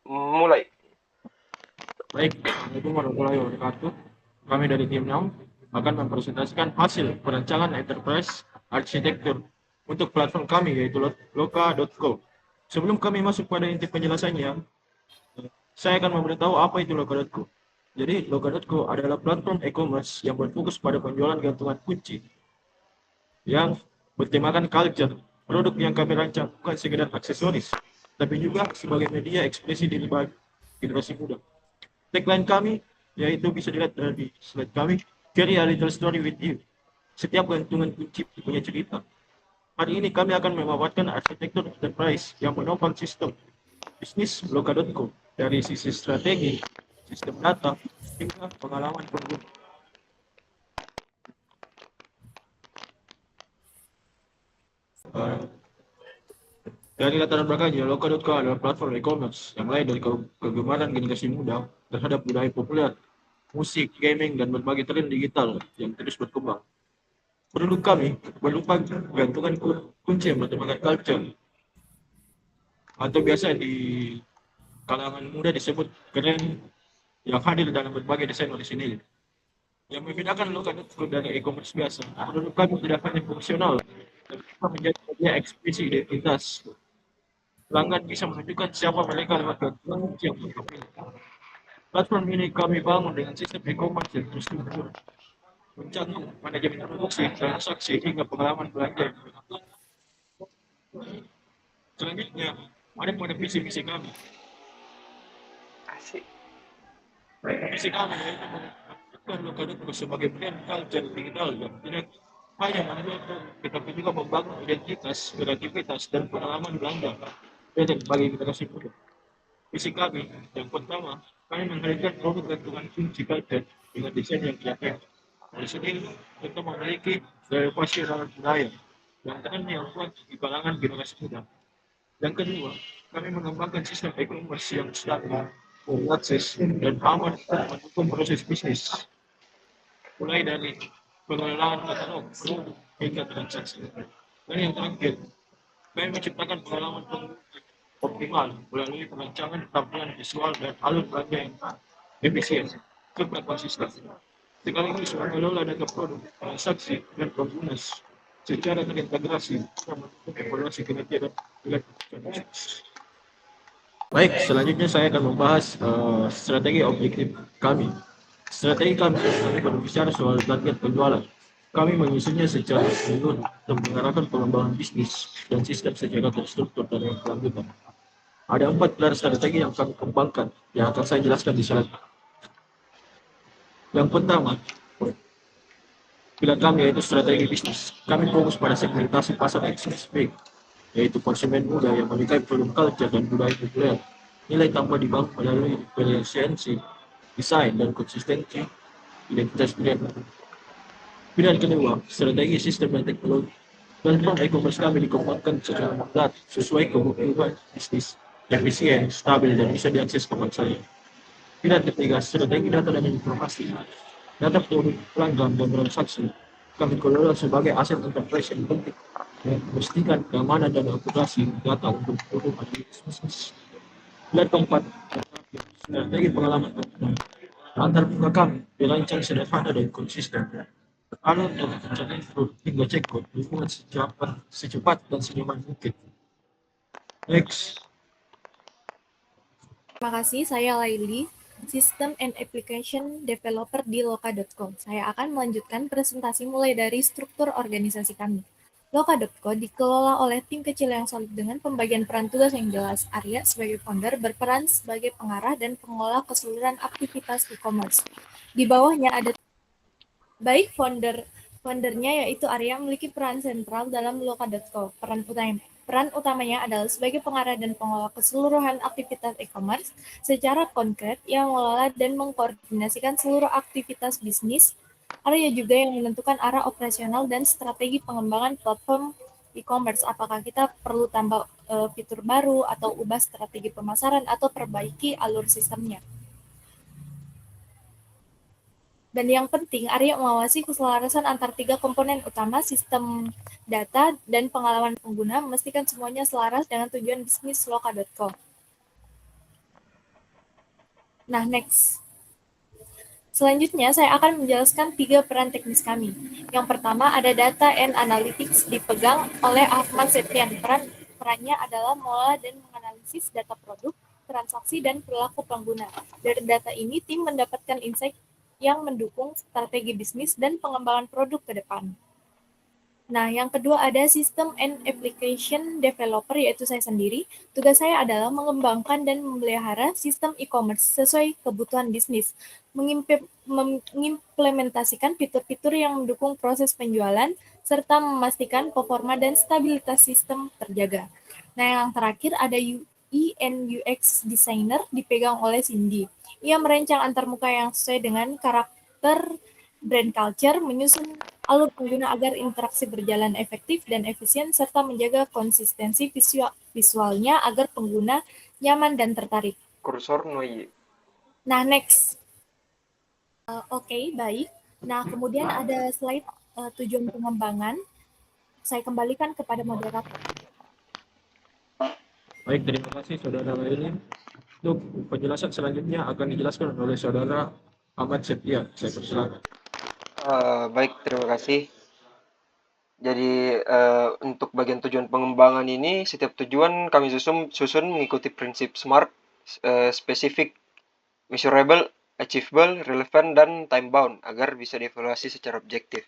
mulai. Baik, Assalamualaikum warahmatullahi wabarakatuh. Kami dari tim 6 akan mempresentasikan hasil perancangan enterprise arsitektur untuk platform kami yaitu loka.co. Sebelum kami masuk pada inti penjelasannya, saya akan memberitahu apa itu loka.co. Jadi, loka.co adalah platform e-commerce yang berfokus pada penjualan gantungan kunci yang bertemakan culture. Produk yang kami rancang bukan sekedar aksesoris, tapi juga sebagai media ekspresi diri bagi generasi muda. Tagline kami yaitu bisa dilihat dari slide kami, carry a little story with you. Setiap gantungan kunci punya cerita. Hari ini kami akan memaparkan arsitektur enterprise yang menopang sistem bisnis loka.co dari sisi strategi, sistem data, hingga pengalaman pengguna. Dari latar belakangnya, loka.co adalah platform e-commerce yang lain dari kegemaran generasi muda terhadap budaya populer, musik, gaming, dan berbagai tren digital yang terus berkembang. Produk kami berupa gantungan kunci yang bertemakan culture atau biasa di kalangan muda disebut keren yang hadir dalam berbagai desain orisinil. Yang membedakan loka.co dari e-commerce biasa, produk kami tidak hanya fungsional, tapi juga menjadi media ekspresi identitas. Pelanggan bisa menunjukkan siapa mereka lewat gantungan kunci yang mereka pilih. Platform ini kami bangun dengan sistem e-commerce yang terstruktur, mencakup manajemen produksi, transaksi, hingga pengalaman belanja yang menyenangkan. Selanjutnya, ada pada visi-misi kami. Asik. Visi kami yaitu menunjukkan loka.co sebagai brand culture digital yang tidak hanya menjual tetapi juga membangun identitas, kreativitas, dan pengalaman belanja bagi generasi muda. Visi kami yang pertama, kami menghadirkan produk gantungan kunci culture dengan desain yang kreatif. Di sini kita memiliki relevasi dalam budaya yang tren yang kuat di kalangan generasi muda. Yang kedua, kami mengembangkan sistem e-commerce yang stabil, berakses, dan aman untuk mendukung proses bisnis, mulai dari pengelolaan katalog, produk, hingga transaksi. Dan yang terakhir, kami menciptakan pengalaman optimal melalui perancangan tampilan visual dan alur belanja yang efisien serta konsisten. Sekaligus mengelola data produk, transaksi, dan pengguna secara terintegrasi dan mendukung evaluasi kinerja dan bisnis. Baik, selanjutnya saya akan membahas strategi objektif kami. Strategi kami berbicara soal target penjualan. Kami menyusunnya secara menyeluruh dan mengarahkan pengembangan bisnis dan sistem secara terstruktur dan berkelanjutan. Ada 4 pilar strategi yang kami kembangkan yang akan saya jelaskan di slide. Yang pertama, pilar kami yaitu strategi bisnis. Kami fokus pada segmentasi pasar yang spesifik, yaitu konsumen muda yang menyukai produk culture dan budaya populer. Nilai tambah dibangun melalui efisiensi, desain, dan konsistensi identitas brand. Pilar kedua, strategi sistem dan teknologi. Platform e-commerce kami dikembangkan secara moderat sesuai kebutuhan bisnis, efisien, stabil, dan bisa diakses kapan saja. Pilar ketiga, strategi data dan informasi. Data produk, pelanggan, dan transaksi kami kelola sebagai aset enterprise yang penting dan memastikan keamanan dan akurasi data untuk produk bisnis. Pilar keempat, strategi pengalaman pengguna. Antar bunga kami dirancang sederhana dan konsisten. Alur dan pencarian produk hingga checkout dibuat secepat dan senyaman mungkin. Next. Terima kasih, saya Laili, System and Application Developer di Loka.co. Saya akan melanjutkan presentasi mulai dari struktur organisasi kami. Loka.co dikelola oleh tim kecil yang solid dengan pembagian peran tugas yang jelas. Arya sebagai founder berperan sebagai pengarah dan pengelola keseluruhan aktivitas e-commerce. Di bawahnya ada baik foundernya yaitu Arya memiliki peran sentral dalam Loka.co. Peran utamanya adalah sebagai pengarah dan pengelola keseluruhan aktivitas e-commerce secara konkret yang mengelola dan mengkoordinasikan seluruh aktivitas bisnis. Arya juga yang menentukan arah operasional dan strategi pengembangan platform e-commerce. Apakah kita perlu tambah fitur baru atau ubah strategi pemasaran atau perbaiki alur sistemnya. Dan yang penting, Arya mengawasi keselarasan antar 3 komponen utama, sistem data dan pengalaman pengguna, memastikan semuanya selaras dengan tujuan bisnis Loka.co. Nah, next. Selanjutnya, saya akan menjelaskan 3 peran teknis kami. Yang pertama ada data and analytics dipegang oleh Ahmad Septian. Perannya adalah mengolah dan menganalisis data produk, transaksi, dan perilaku pengguna. Dari data ini, tim mendapatkan insight yang mendukung strategi bisnis dan pengembangan produk ke depan. Nah, yang kedua ada System and Application Developer, yaitu saya sendiri. Tugas saya adalah mengembangkan dan memelihara sistem e-commerce sesuai kebutuhan bisnis, mengimplementasikan fitur-fitur yang mendukung proses penjualan, serta memastikan performa dan stabilitas sistem terjaga. Nah, yang terakhir ada UI and UX Designer dipegang oleh Cindy. Ia merancang antarmuka yang sesuai dengan karakter brand culture, menyusun alur pengguna agar interaksi berjalan efektif dan efisien, serta menjaga konsistensi visualnya agar pengguna nyaman dan tertarik. Kursor no iya. Nah, next. Oke, baik. Nah, kemudian ada slide tujuan pengembangan. Saya kembalikan kepada moderator. Baik, terima kasih Saudara Laili. Untuk penjelasan selanjutnya akan dijelaskan oleh Saudara Ahmad Septian. Saya persilakan. Baik, terima kasih. Jadi untuk bagian tujuan pengembangan ini, setiap tujuan kami susun mengikuti prinsip SMART, spesifik, measurable, achievable, relevant, dan time bound agar bisa dievaluasi secara objektif.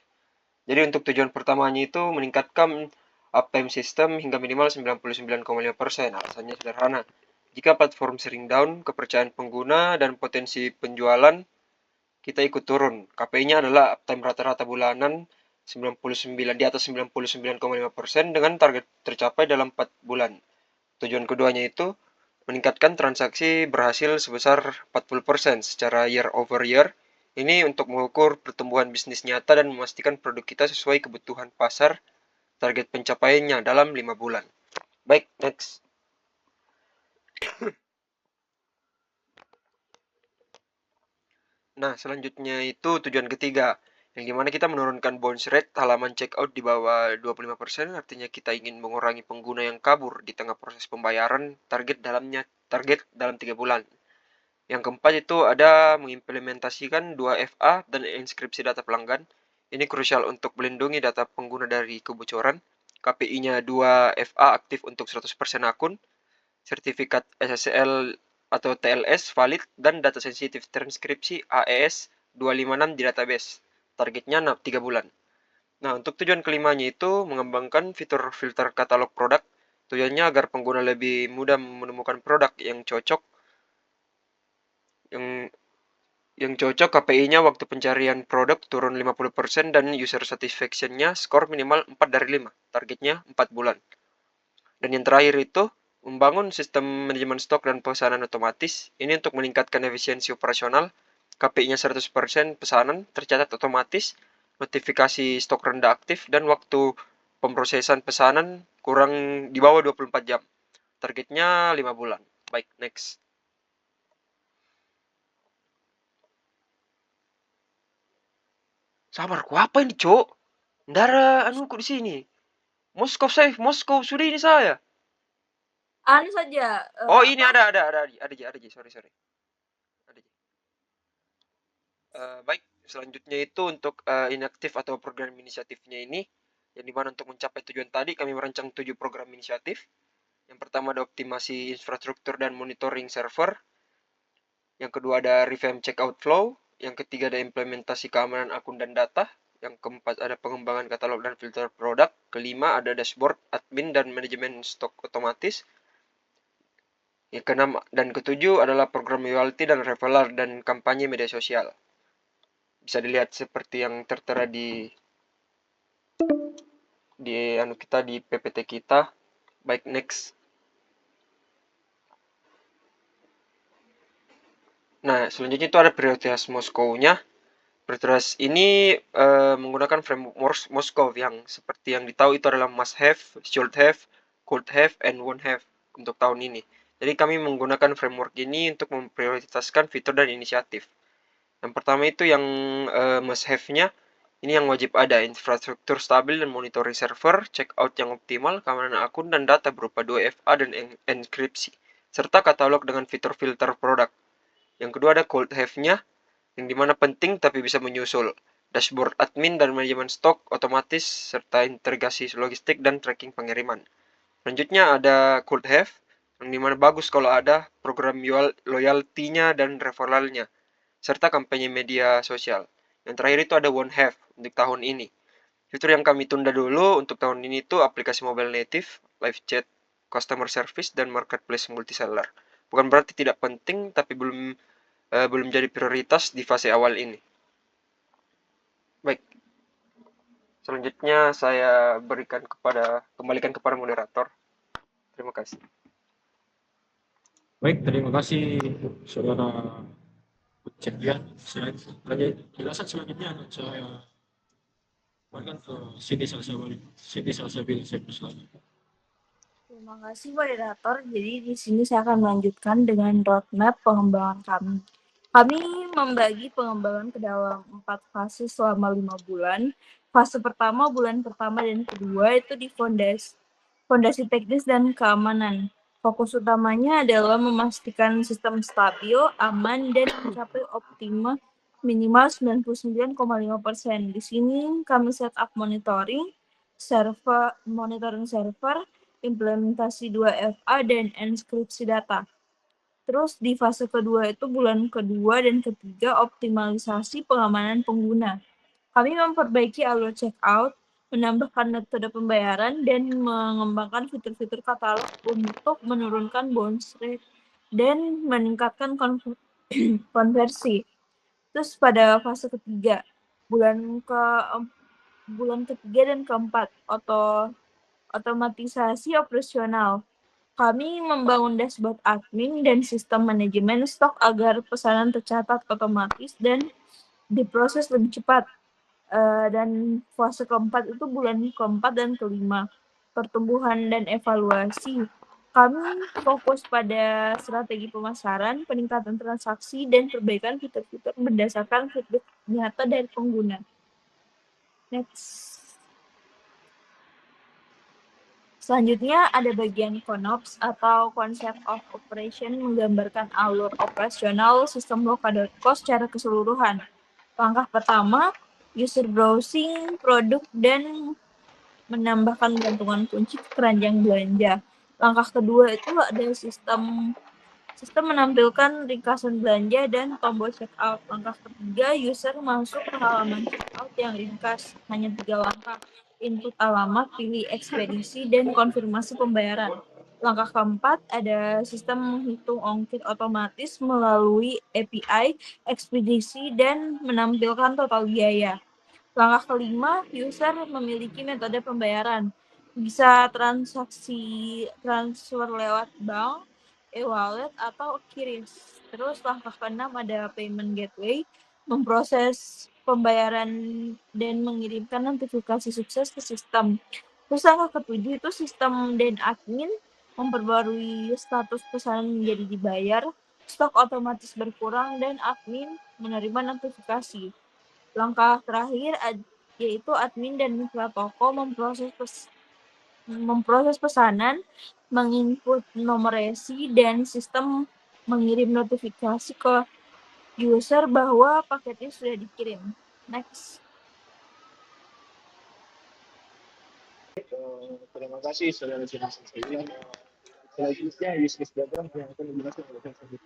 Jadi untuk tujuan pertamanya itu meningkatkan uptime system hingga minimal 99,5%. Alasannya sederhana. Jika platform sering down, kepercayaan pengguna dan potensi penjualan kita ikut turun. KPI-nya adalah uptime rata-rata bulanan 99 di atas 99,5% dengan target tercapai dalam 4 bulan. Tujuan keduanya itu meningkatkan transaksi berhasil sebesar 40% secara year over year. Ini untuk mengukur pertumbuhan bisnis nyata dan memastikan produk kita sesuai kebutuhan pasar, target pencapaiannya dalam 5 bulan. Baik, next. Nah, selanjutnya itu tujuan ketiga, yang dimana kita menurunkan bounce rate halaman checkout di bawah 25%, artinya kita ingin mengurangi pengguna yang kabur di tengah proses pembayaran, target dalam 3 bulan. Yang keempat itu ada mengimplementasikan 2FA dan inskripsi data pelanggan. Ini krusial untuk melindungi data pengguna dari kebocoran. KPI-nya 2FA aktif untuk 100% akun, sertifikat SSL atau TLS valid, dan data sensitif transkripsi AES 256 di database. Targetnya 3 bulan. Nah, untuk tujuan kelimanya itu mengembangkan fitur filter katalog produk. Tujuannya agar pengguna lebih mudah menemukan produk yang cocok yang cocok. KPI-nya waktu pencarian produk turun 50% dan user satisfaction-nya skor minimal 4 dari 5. Targetnya 4 bulan. Dan yang terakhir itu membangun sistem manajemen stok dan pesanan otomatis. Ini untuk meningkatkan efisiensi operasional. KPI-nya 100% pesanan tercatat otomatis, notifikasi stok rendah aktif, dan waktu pemrosesan pesanan kurang di bawah 24 jam. Targetnya 5 bulan. Baik, next. Sabar, ku apa ini, Cok? Ndara anuku di sini. Moskow save, Moskow sudah ini saya. Anu saja. Oh, ini ada, sorry. Ada. Baik, selanjutnya itu untuk inaktif atau program inisiatifnya ini, yang dimana untuk mencapai tujuan tadi kami merancang 7 program inisiatif. Yang pertama ada optimasi infrastruktur dan monitoring server. Yang kedua ada revamp checkout flow. Yang ketiga ada implementasi keamanan akun dan data. Yang keempat ada pengembangan katalog dan filter produk. Kelima ada dashboard, admin, dan manajemen stok otomatis. Yang keenam dan ketujuh adalah program loyalty dan referral dan kampanye media sosial. Bisa dilihat seperti yang tertera di PPT kita. Baik, next. Nah, selanjutnya itu ada prioritas Moskow-nya. Prioritas ini menggunakan framework Moskow yang seperti yang ditahu itu adalah must have, should have, could have, and won't have untuk tahun ini. Jadi kami menggunakan framework ini untuk memprioritaskan fitur dan inisiatif. Yang pertama itu yang must have-nya, ini yang wajib ada, infrastruktur stabil dan monitoring server, checkout yang optimal, keamanan akun dan data berupa 2FA dan enkripsi, serta katalog dengan fitur filter produk. Yang kedua ada cold have-nya, yang dimana penting tapi bisa menyusul. Dashboard admin dan manajemen stok otomatis, serta integrasi logistik dan tracking pengiriman. Selanjutnya ada cold have, yang dimana bagus kalau ada program loyalty-nya dan referral-nya, serta kampanye media sosial. Yang terakhir itu ada won't have untuk tahun ini. Fitur yang kami tunda dulu untuk tahun ini itu aplikasi mobile native, live chat, customer service, dan marketplace multiseller. Bukan berarti tidak penting, tapi belum jadi prioritas di fase awal ini. Baik, selanjutnya saya kembalikan kepada moderator. Terima kasih. Baik, terima kasih saudara Cendian. Penjelasan selanjutnya akan saya berikan ke Siti Salsabila Sekusala. Terima kasih moderator. Jadi di sini saya akan melanjutkan dengan roadmap pengembangan kami. Kami membagi pengembangan ke dalam 4 fase selama 5 bulan. Fase pertama, bulan pertama dan kedua itu di fondasi teknis dan keamanan. Fokus utamanya adalah memastikan sistem stabil, aman, dan mencapai optima minimal 99,5%. Di sini kami setup monitoring server, implementasi 2FA, dan enkripsi data. Terus di fase kedua itu bulan kedua dan ketiga optimalisasi pengamanan pengguna. Kami memperbaiki alur checkout, menambahkan metode pembayaran, dan mengembangkan fitur-fitur katalog untuk menurunkan bounce rate dan meningkatkan konversi. Terus pada fase ketiga, bulan ketiga dan keempat, otomatisasi operasional. Kami membangun dashboard admin dan sistem manajemen stok agar pesanan tercatat otomatis dan diproses lebih cepat. Dan fase keempat itu bulan keempat dan kelima, pertumbuhan dan evaluasi. Kami fokus pada strategi pemasaran, peningkatan transaksi, dan perbaikan fitur-fitur berdasarkan feedback nyata dari pengguna. Next. Selanjutnya ada bagian CONOPS atau Concept of Operation, menggambarkan alur operasional sistem Loka.co secara keseluruhan. Langkah pertama, user browsing produk dan menambahkan gantungan kunci ke keranjang belanja. Langkah kedua itu ada sistem menampilkan ringkasan belanja dan tombol checkout. Langkah ketiga, user masuk ke halaman checkout yang ringkas, hanya 3 langkah. Input alamat, pilih ekspedisi, dan konfirmasi pembayaran. Langkah keempat, ada sistem menghitung ongkir otomatis melalui API, ekspedisi, dan menampilkan total biaya. Langkah kelima, user memiliki metode pembayaran. Bisa transaksi transfer lewat bank, e-wallet, atau QRIS. Terus langkah keenam ada payment gateway, memproses pembayaran dan mengirimkan notifikasi sukses ke sistem. Terus langkah ketujuh itu sistem dan admin, memperbarui status pesanan menjadi dibayar, stok otomatis berkurang, dan admin menerima notifikasi. Langkah terakhir yaitu admin dan mitra toko memproses pesanan, menginput nomor resi, dan sistem mengirim notifikasi ke user bahwa paketnya sudah dikirim. Next. Terima kasih saudara jelaskan saya. Selanjutnya use case diagram yang akan dijelaskan oleh saya sendiri.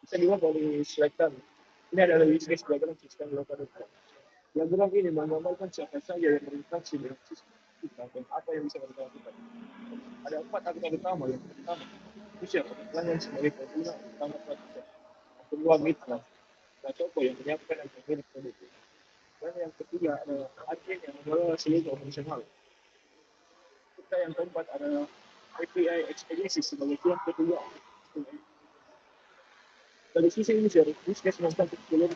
Bisa dilihat dari slide kami. Ini adalah use case diagram sistem Loka.co. Yang bilang ini menggambarkan siapa saja yang berinteraksi dengan sistem kita dan apa yang bisa mereka lakukan. Ada 4 aktor utama. Yang pertama, user yang sebagai pengguna utama platform. Yang kedua, mitra dan toko yang menyiapkan dan mengirim produk. Dan yang ketiga adalah admin yang mengelola seluruh operasional. Kita yang keempat adalah API ekspedisi sebagai pihak ketiga. Dari sisi user, use case menggunakan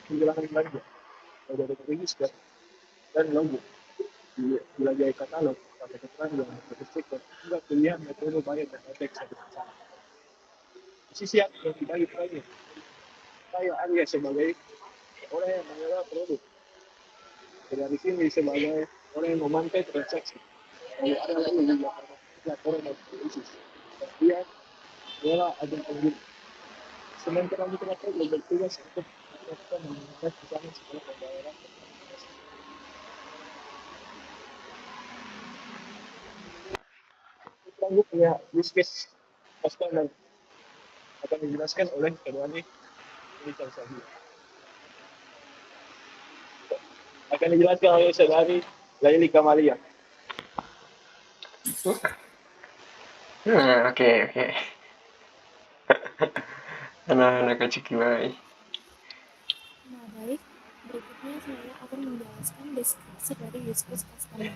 penjelasan belanja, dari register dan logo, belajar katalog, sampai keterangan yang berstiker, hingga pilihan metode bayar dan efek satu persatu. Di sisi yang dibagi lagi, saya Arya sebagai orang yang mengelola produk. Dari sini sebagai orang yang memantau transaksi. Lalu ada lagi yang orang yang berusaha. Dan dia adalah agen pengguna. instrumen kelanjutan bertugas untuk melakukan meningkat pesanan setelah pembayaran. Lanjut ya, use case customer akan dijelaskan oleh Kedwani Richard Sabi. Akan dijelaskan oleh Saudari Laili Kamalia. Nah, oke. Anak-anak kecil gimana? Nah, baik. Berikutnya saya akan menjelaskan deskripsi dari use case customer.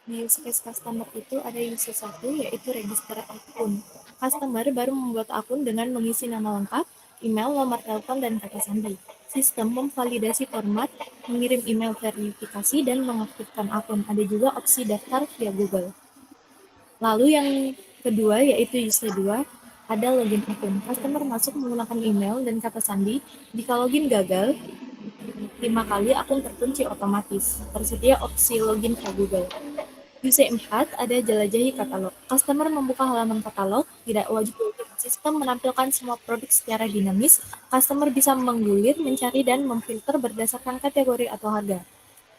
Di use case customer itu ada use case 1, yaitu register akun. Customer baru membuat akun dengan mengisi nama lengkap, email, nomor telepon, dan kata sandi. Sistem memvalidasi format, mengirim email verifikasi, dan mengaktifkan akun. Ada juga opsi daftar via Google. Lalu yang kedua, yaitu use case 2, ada login akun. Customer masuk menggunakan email dan kata sandi. Jika login gagal, 5 kali akun terkunci otomatis. Tersedia opsi login ke Google. Use 4 ada jelajahi katalog. Customer membuka halaman katalog, tidak wajib login. Sistem menampilkan semua produk secara dinamis. Customer bisa menggulir, mencari, dan memfilter berdasarkan kategori atau harga.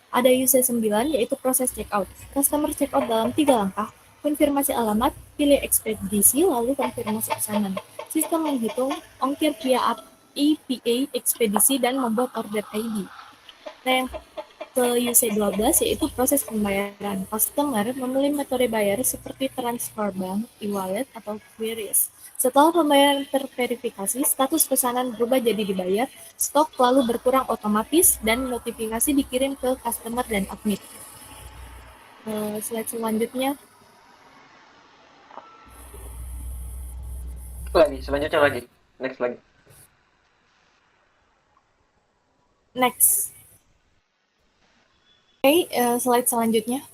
Ada use 9, yaitu proses checkout. Customer checkout dalam 3 langkah. Konfirmasi alamat, pilih ekspedisi, lalu konfirmasi pesanan. Sistem menghitung ongkir via APA ekspedisi dan membuat order ID. Nah, yang ke UC12, yaitu proses pembayaran. Customer memilih metode bayar seperti transfer bank, e-wallet, atau QRIS. Setelah pembayaran terverifikasi, status pesanan berubah jadi dibayar, stok lalu berkurang otomatis, dan notifikasi dikirim ke customer dan admin. Slide selanjutnya. Selanjutnya lagi. Next lagi. Next. Oke, slide selanjutnya.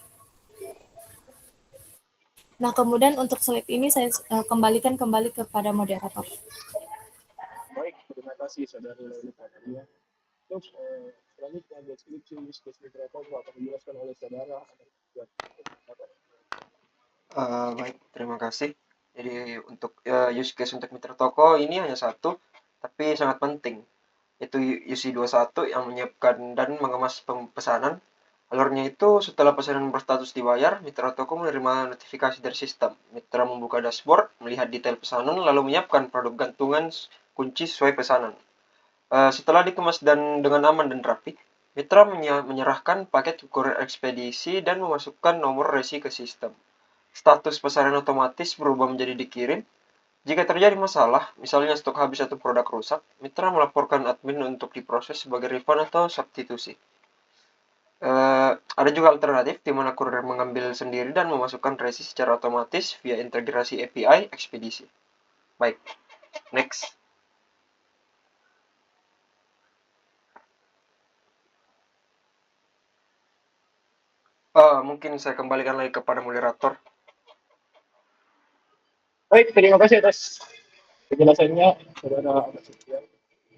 Nah, kemudian untuk slide ini saya kembalikan kepada moderator. Baik, terima kasih Saudari Laili Kamalia. Untuk selanjutnya deskripsi use case Microsoft akan dijelaskan oleh Saudara. Baik, terima kasih. Jadi untuk use case untuk mitra toko ini hanya satu, tapi sangat penting. Yaitu UC21 yang menyiapkan dan mengemas pesanan. Alurnya itu setelah pesanan berstatus dibayar, mitra toko menerima notifikasi dari sistem. Mitra membuka dashboard, melihat detail pesanan, lalu menyiapkan produk gantungan kunci sesuai pesanan. Setelah dikemas dan dengan aman dan rapi, mitra menyerahkan paket ke kurir ekspedisi dan memasukkan nomor resi ke sistem. Status pesanan otomatis berubah menjadi dikirim. Jika terjadi masalah, misalnya stok habis atau produk rusak, mitra melaporkan admin untuk diproses sebagai refund atau substitusi. Ada juga alternatif di mana kurir mengambil sendiri dan memasukkan resi secara otomatis via integrasi API ekspedisi. Baik, next. Mungkin saya kembalikan lagi kepada moderator. Baik, terima kasih atas penjelasannya, Saudara Ahmad Sufian.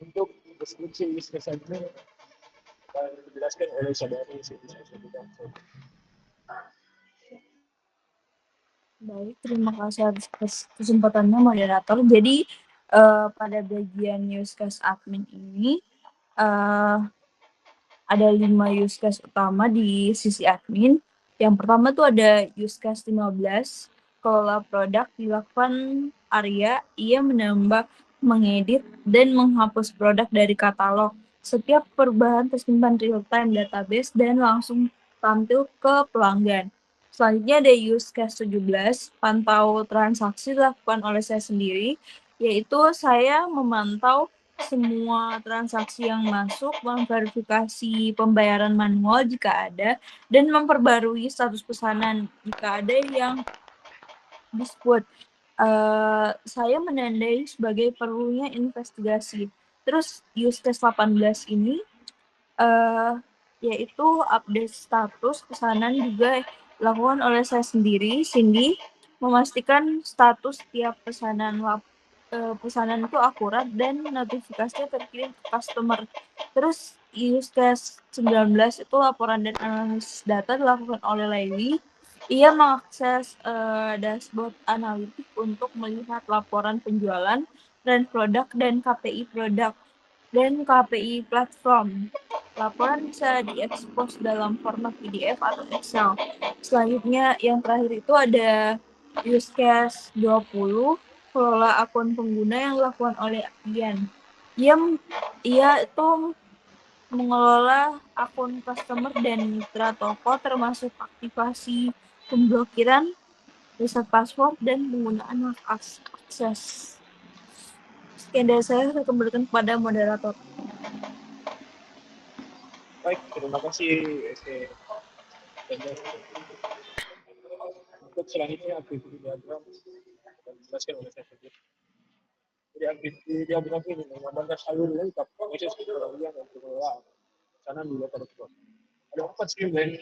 Untuk deskripsi use case ini akan dijelaskan oleh Saudari Siti Syafiqah. Baik, terima kasih atas kesempatannya moderator. Jadi pada bagian use case admin ini ada 5 use case utama di sisi admin. Yang pertama tuh ada use case 15, kelola produk dilakukan Arya, ia menambah, mengedit, dan menghapus produk dari katalog. Setiap perubahan tersimpan real-time database dan langsung tampil ke pelanggan. Selanjutnya ada use case 17, pantau transaksi dilakukan oleh saya sendiri, yaitu saya memantau semua transaksi yang masuk, memverifikasi pembayaran manual jika ada, dan memperbarui status pesanan jika ada yang dispute. Saya menandai sebagai perlunya investigasi. Terus use case 18 ini yaitu update status pesanan juga dilakukan oleh saya sendiri, Cindy, memastikan status setiap pesanan itu akurat dan notifikasinya terkirim ke customer. Terus use case 19 itu laporan dan analisis data dilakukan oleh Laili, Ia mengakses dashboard analitik untuk melihat laporan penjualan, tren produk, dan KPI produk dan KPI platform. Laporan bisa diekspos dalam format PDF atau Excel. Selanjutnya, yang terakhir itu ada use case 20, kelola akun pengguna yang dilakukan oleh Ian. Ia itu mengelola akun customer dan mitra toko termasuk aktivasi pemblokiran, reset password, dan penggunaan hak akses. Sekian dari saya kembalikan kepada moderator. Baik, terima kasih untuk selanjutnya aktiviti diagram akan dijelaskan oleh saya sendiri. Jadi aktiviti diagram ini menggambarkan alur lengkap proses pengelolaan dan pengelolaan pesanan di Loka.com. Ada 4 segmen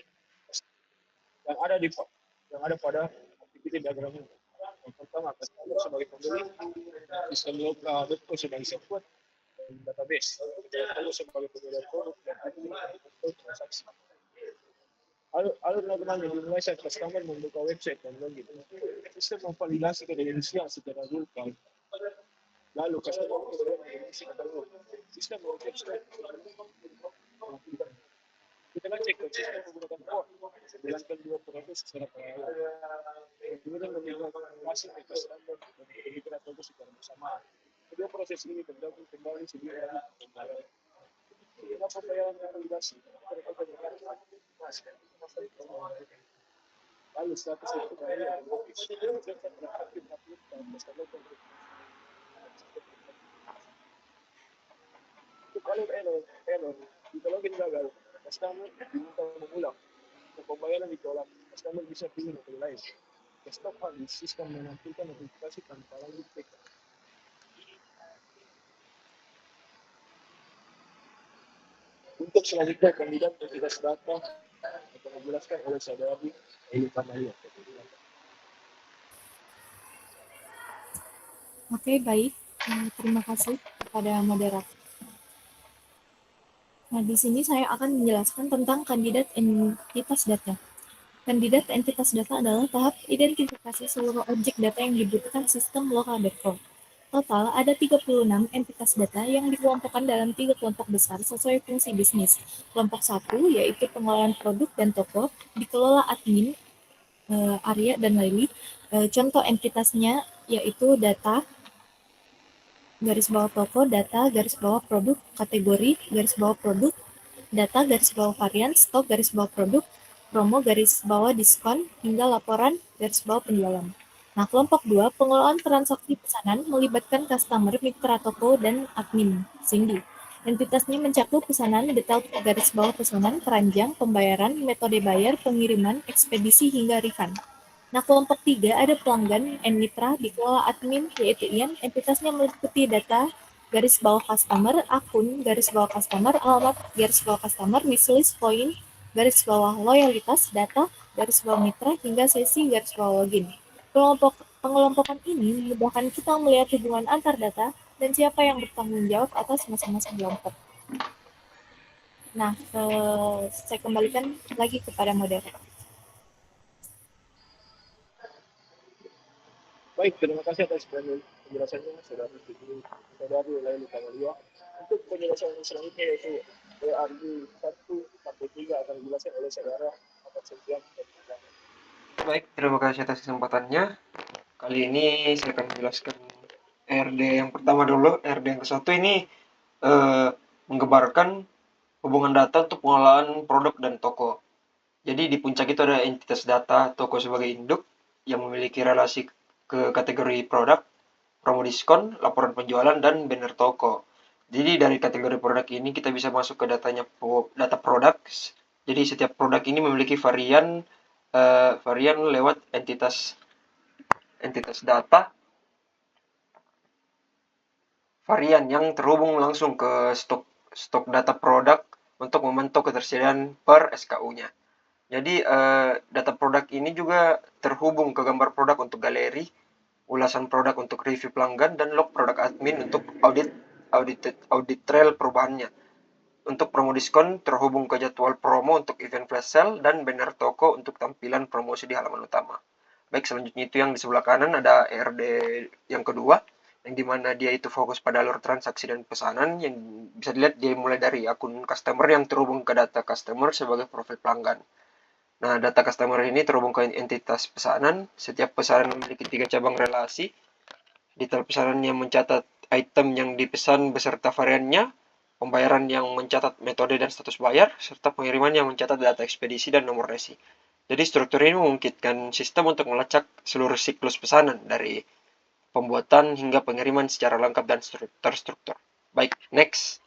yang ada pada aktiviti diagram ini. Yang pertama, customer sebagai pembeli, sistem Loka.com sebagai support dan database, lalu sebagai penjual produk dan admin untuk transaksi. Alur diagramnya dimulai saat customer membuka website dan login. Sistem memvalidasi kredensial secara real time. Lalu customer mengisi katalog. Sistem mengecek kita kan cek konsisten menggunakan form, menjalankan dua proses secara paralel. Kemudian memberikan informasi ke customer dan kita fokus secara bersamaan. Kedua proses ini tergabung kembali sebelum lagi pembayaran. Setelah pembayaran validasi, mereka menyerahkan lalu status itu dari untuk alur error jika login gagal, customer diminta mengulang. Untuk pembayaran ditolak, customer bisa pilih metode lain. Desktop habis, sistem menampilkan notifikasi tanpa lagi tekan. Untuk selanjutnya, kandidat entitas data akan dijelaskan oleh saudari Elita Maria. Oke, baik. Terima kasih kepada moderator. Nah, di sini saya akan menjelaskan tentang kandidat entitas data. Kandidat entitas data adalah tahap identifikasi seluruh objek data yang dibutuhkan sistem Loka.com. Total ada 36 entitas data yang dikelompokkan dalam 3 kelompok besar sesuai fungsi bisnis. Kelompok 1 yaitu pengelolaan produk dan toko, dikelola admin, Arya dan Laili. Contoh entitasnya yaitu data, garis bawah toko, data, garis bawah produk, kategori, garis bawah produk, data, garis bawah varian, stok, garis bawah produk, promo, garis bawah diskon, hingga laporan, garis bawah penjualan. Nah, kelompok 2, pengelolaan transaksi pesanan melibatkan customer, mitra toko, dan admin, Cindy. Entitasnya mencakup pesanan, detail garis bawah pesanan, keranjang, pembayaran, metode bayar, pengiriman, ekspedisi, hingga refund. Nah, kelompok 3 ada pelanggan and mitra dikelola admin, yaitu Ian. Entitasnya meliputi data, garis bawah customer, akun, garis bawah customer, alamat, garis bawah customer, wishlist, poin, garis bawah loyalitas, data, garis bawah mitra, hingga sesi garis bawah login. Pengelompokan ini memudahkan kita melihat hubungan antar data dan siapa yang bertanggung jawab atas masing-masing kelompok. Nah, saya kembalikan lagi kepada moderator. Baik, terima kasih atas penjelasannya, saudari Laili Kamalia. Untuk penjelasan selanjutnya yaitu WRD 1-3 akan dijelaskan oleh saudara Ahmad Septian. Baik, terima kasih atas kesempatannya. Kali ini saya akan menjelaskan RD yang pertama dulu. RD yang ke-1 ini menggambarkan hubungan data untuk pengelolaan produk dan toko. Jadi di puncak itu ada entitas data toko sebagai induk yang memiliki relasi ke kategori produk, promo diskon, laporan penjualan, dan banner toko. Jadi dari kategori produk ini kita bisa masuk ke data produk. Jadi setiap produk ini memiliki varian lewat entitas data varian yang terhubung langsung ke stok data produk untuk memantau ketersediaan per SKU-nya. Jadi data produk ini juga terhubung ke gambar produk untuk galeri, ulasan produk untuk review pelanggan, dan log produk admin untuk audit trail perubahannya. untuk promo diskon terhubung ke jadwal promo untuk event flash sale dan banner toko untuk tampilan promosi di halaman utama. Baik, selanjutnya itu yang di sebelah kanan ada ERD yang kedua, yang dimana dia itu fokus pada alur transaksi dan pesanan, yang bisa dilihat dia mulai dari akun customer yang terhubung ke data customer sebagai profil pelanggan. Nah, data customer ini terhubung ke entitas pesanan. Setiap pesanan memiliki 3 cabang relasi. Detail pesanan yang mencatat item yang dipesan beserta variannya, pembayaran yang mencatat metode dan status bayar, serta pengiriman yang mencatat data ekspedisi dan nomor resi. Jadi struktur ini memungkinkan sistem untuk melacak seluruh siklus pesanan dari pembuatan hingga pengiriman secara lengkap dan terstruktur. Baik, next.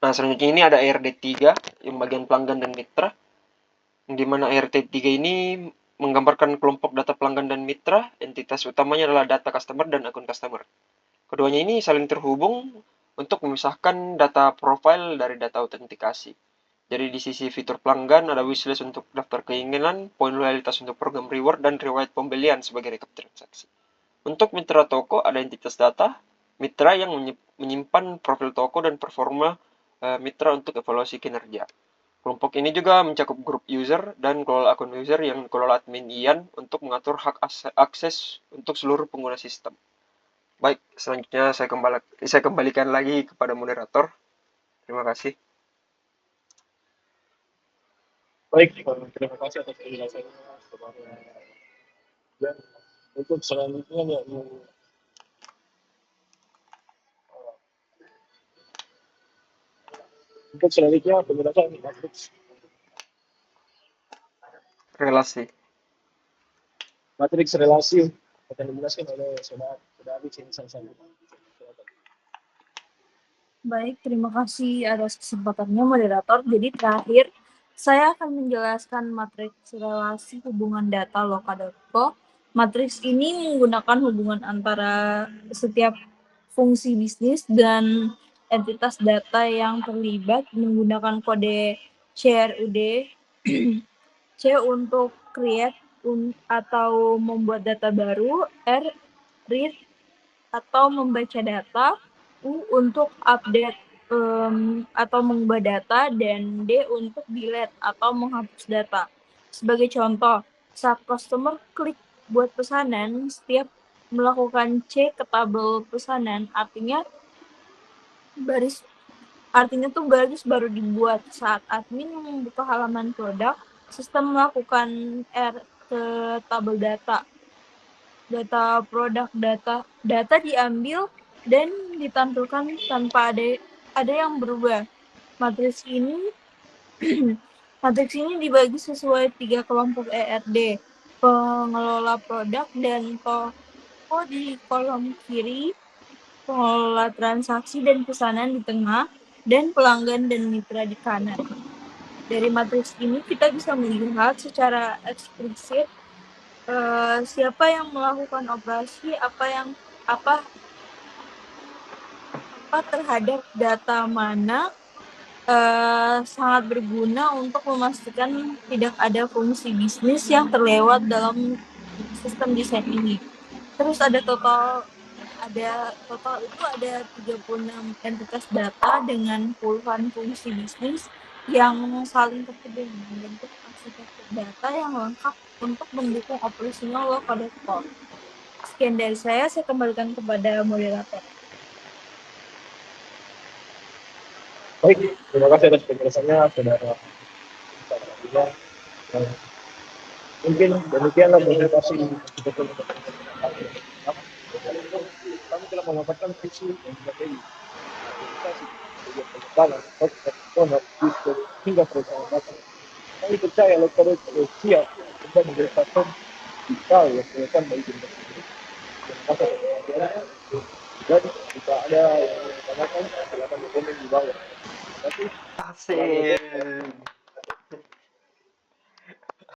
Nah, selanjutnya ini ada ERD3 yang bagian pelanggan dan mitra, di mana ERD3 ini menggambarkan kelompok data pelanggan dan mitra. Entitas utamanya adalah data customer dan akun customer. Keduanya ini saling terhubung untuk memisahkan data profile dari data autentikasi. Jadi di sisi fitur pelanggan ada wishlist untuk daftar keinginan, poin loyalitas untuk program reward, dan riwayat pembelian sebagai rekap transaksi. Untuk mitra toko ada entitas data, mitra yang menyimpan profil toko dan performa mitra untuk evaluasi kinerja. Kelompok ini juga mencakup grup user dan kelola akun user yang dikelola admin Ian untuk mengatur hak akses untuk seluruh pengguna sistem. Baik, selanjutnya saya kembalikan lagi kepada moderator. Terima kasih. Baik, terima kasih atas penjelasannya. Dan untuk selanjutnya penjelasan matriks relasi akan dijelaskan oleh saudara Sini. Baik, terima kasih atas kesempatannya moderator. Jadi terakhir, saya akan menjelaskan matriks relasi hubungan data Loka.co. Matriks ini menggunakan hubungan antara setiap fungsi bisnis dan entitas data yang terlibat menggunakan kode CRUD, C untuk create atau membuat data baru, R read atau membaca data, U untuk update atau mengubah data, dan D untuk delete atau menghapus data. Sebagai contoh, saat customer klik buat pesanan, setiap melakukan C ke tabel pesanan, artinya baris baru dibuat. Saat admin membuka halaman produk, sistem melakukan R ke tabel data produk, data diambil dan ditampilkan tanpa ada yang berubah. Matriks ini dibagi sesuai 3 kelompok ERD, pengelola produk dan toko di kolom kiri, pengelola transaksi dan pesanan di tengah, dan pelanggan dan mitra di kanan. Dari matriks ini kita bisa melihat secara eksplisit siapa yang melakukan operasi apa terhadap data mana sangat berguna untuk memastikan tidak ada fungsi bisnis yang terlewat dalam sistem desain ini. Terus ada total itu ada 36 entitas data dengan puluhan fungsi bisnis yang saling terhubung membentuk arsitektur data yang lengkap untuk mendukung operasional Loka.co. Sekian dari saya kembalikan kepada moderator. Baik, terima kasih atas penjelasannya, saudara. Mungkin demikianlah presentasi kami telah memaparkan visi dan strategi hingga perusahaan data. Kami percaya Loka.co siap untuk menjadi platform digital yang relevan bagi dunia ini. Terima kasih. Dan jika ada yang mau ditanyakan, silakan komen di bawah. Terima kasih. Asik.